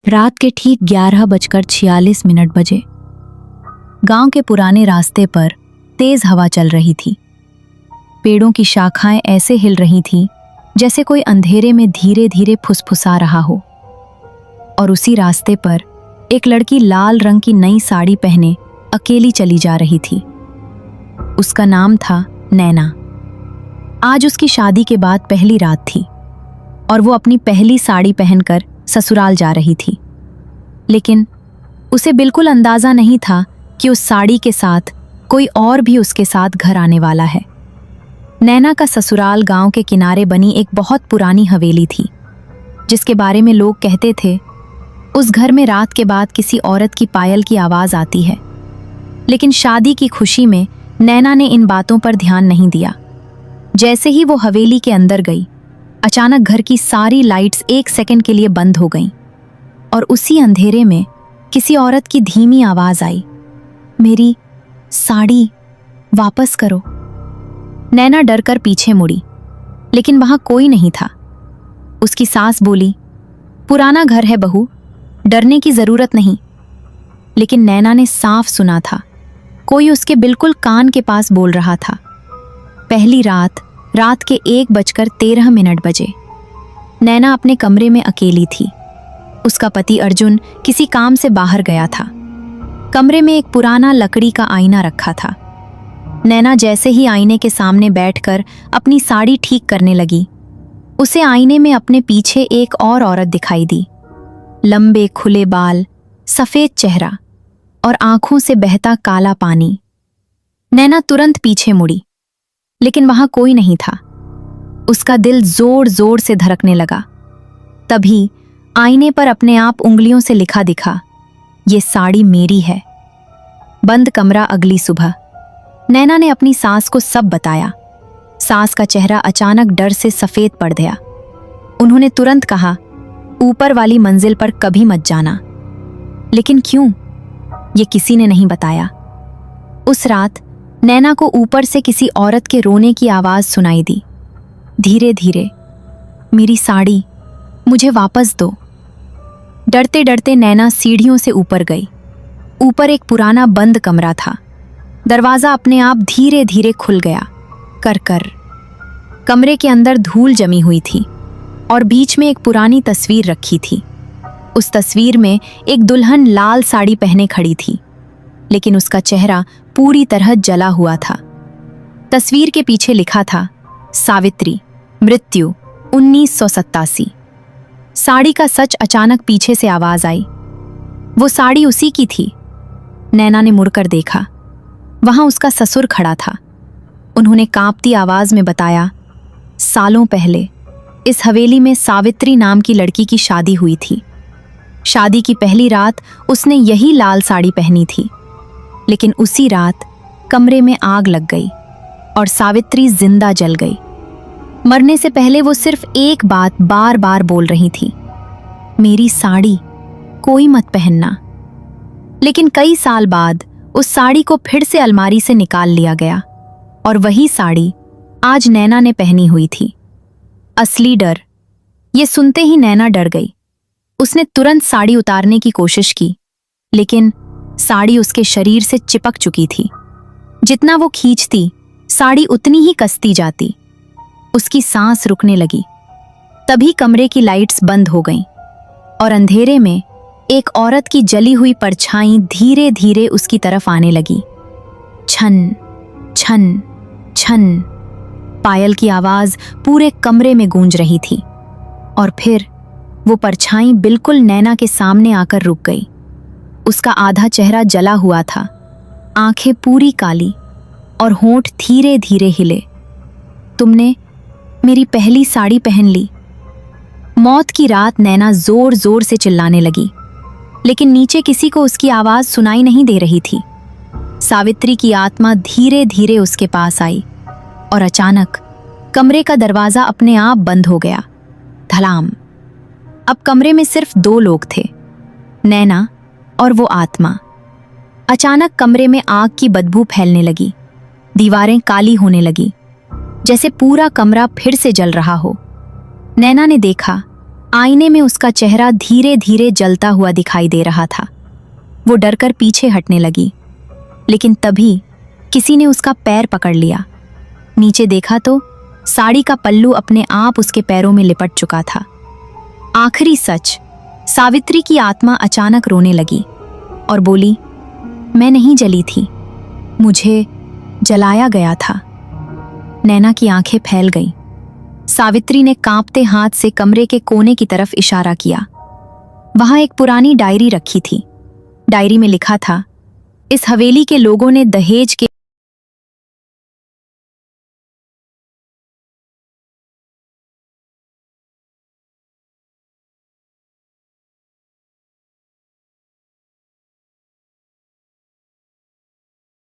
रात के ठीक 11:46 बजे गांव के पुराने रास्ते पर तेज हवा चल रही थी। पेड़ों की शाखाएं ऐसे हिल रही थीं जैसे कोई अंधेरे में धीरे धीरे फुसफुसा रहा हो। और उसी रास्ते पर एक लड़की लाल रंग की नई साड़ी पहने अकेली चली जा रही थी। उसका नाम था नैना। आज उसकी शादी के बाद पहली रात थी और वो अपनी पहली साड़ी पहनकर ससुराल जा रही थी। लेकिन उसे बिल्कुल अंदाजा नहीं था कि उस साड़ी के साथ कोई और भी उसके साथ घर आने वाला है। नैना का ससुराल गांव के किनारे बनी एक बहुत पुरानी हवेली थी, जिसके बारे में लोग कहते थे उस घर में रात के बाद किसी औरत की पायल की आवाज आती है। लेकिन शादी की खुशी में नैना ने इन बातों पर ध्यान नहीं दिया। जैसे ही वो हवेली के अंदर गई, अचानक घर की सारी लाइट्स 1 सेकंड के लिए बंद हो गईं और उसी अंधेरे में किसी औरत की धीमी आवाज आई, मेरी साड़ी वापस करो। नैना डरकर पीछे मुड़ी, लेकिन वहां कोई नहीं था। उसकी सास बोली, पुराना घर है बहू, डरने की जरूरत नहीं। लेकिन नैना ने साफ सुना था, कोई उसके बिल्कुल कान के पास बोल रहा था। पहली रात के 1:13 बजे नैना अपने कमरे में अकेली थी। उसका पति अर्जुन किसी काम से बाहर गया था। कमरे में एक पुराना लकड़ी का आईना रखा था। नैना जैसे ही आईने के सामने बैठकर अपनी साड़ी ठीक करने लगी, उसे आईने में अपने पीछे एक और औरत दिखाई दी। लंबे खुले बाल, सफेद चेहरा और आंखों से बहता काला पानी। नैना तुरंत पीछे मुड़ी, लेकिन वहां कोई नहीं था। उसका दिल जोर जोर से धड़कने लगा। तभी आईने पर अपने आप उंगलियों से लिखा दिखा, ये साड़ी मेरी है। बंद कमरा। अगली सुबह नैना ने अपनी सास को सब बताया। सास का चेहरा अचानक डर से सफेद पड़ गया। उन्होंने तुरंत कहा, ऊपर वाली मंजिल पर कभी मत जाना। लेकिन क्यों, ये किसी ने नहीं बताया। उस रात नैना को ऊपर से किसी औरत के रोने की आवाज सुनाई दी, धीरे धीरे, मेरी साड़ी मुझे वापस दो। डरते डरते नैना सीढ़ियों से ऊपर गई। ऊपर एक पुराना बंद कमरा था। दरवाजा अपने आप धीरे धीरे खुल गया, कर। कमरे के अंदर धूल जमी हुई थी और बीच में एक पुरानी तस्वीर रखी थी। उस तस्वीर में एक दुल्हन लाल साड़ी पहने खड़ी थी, लेकिन उसका चेहरा पूरी तरह जला हुआ था। तस्वीर के पीछे लिखा था, सावित्री, मृत्यु 1987। साड़ी का सच। अचानक पीछे से आवाज आई, वो साड़ी उसी की थी। नैना ने मुड़कर देखा, वहां उसका ससुर खड़ा था। उन्होंने कांपती आवाज में बताया, सालों पहले इस हवेली में सावित्री नाम की लड़की की शादी हुई थी। शादी की पहली रात उसने यही लाल साड़ी पहनी थी। लेकिन उसी रात कमरे में आग लग गई और सावित्री जिंदा जल गई। मरने से पहले वो सिर्फ एक बात बार बार बोल रही थी, मेरी साड़ी कोई मत पहनना। लेकिन कई साल बाद उस साड़ी को फिर से अलमारी से निकाल लिया गया और वही साड़ी आज नैना ने पहनी हुई थी। असली डर। ये सुनते ही नैना डर गई। उसने तुरंत साड़ी उतारने की कोशिश की, लेकिन साड़ी उसके शरीर से चिपक चुकी थी। जितना वो खींचती, साड़ी उतनी ही कसती जाती। उसकी सांस रुकने लगी। तभी कमरे की लाइट्स बंद हो गईं और अंधेरे में एक औरत की जली हुई परछाई धीरे धीरे उसकी तरफ आने लगी। छन छन छन, पायल की आवाज पूरे कमरे में गूंज रही थी। और फिर वो परछाई बिल्कुल नैना के सामने आकर रुक गई। उसका आधा चेहरा जला हुआ था, आंखें पूरी काली और होंठ धीरे धीरे हिले। तुमने मेरी पहली साड़ी पहन ली। मौत की रात। नैना जोर जोर से चिल्लाने लगी, लेकिन नीचे किसी को उसकी आवाज सुनाई नहीं दे रही थी। सावित्री की आत्मा धीरे धीरे उसके पास आई और अचानक कमरे का दरवाजा अपने आप बंद हो गया। धड़ाम। अब कमरे में सिर्फ 2 लोग थे, नैना और वो आत्मा। अचानक कमरे में आग की बदबू फैलने लगी। दीवारें काली होने लगी, जैसे पूरा कमरा फिर से जल रहा हो। नैना ने देखा आईने में उसका चेहरा धीरे धीरे जलता हुआ दिखाई दे रहा था। वो डरकर पीछे हटने लगी, लेकिन तभी किसी ने उसका पैर पकड़ लिया। नीचे देखा तो साड़ी का पल्लू अपने आप उसके पैरों में लिपट चुका था। आखिरी सच। सावित्री की आत्मा अचानक रोने लगी और बोली, मैं नहीं जली थी, मुझे जलाया गया था। नैना की आंखें फैल गईं। सावित्री ने कांपते हाथ से कमरे के कोने की तरफ इशारा किया। वहां एक पुरानी डायरी रखी थी। डायरी में लिखा था, इस हवेली के लोगों ने दहेज के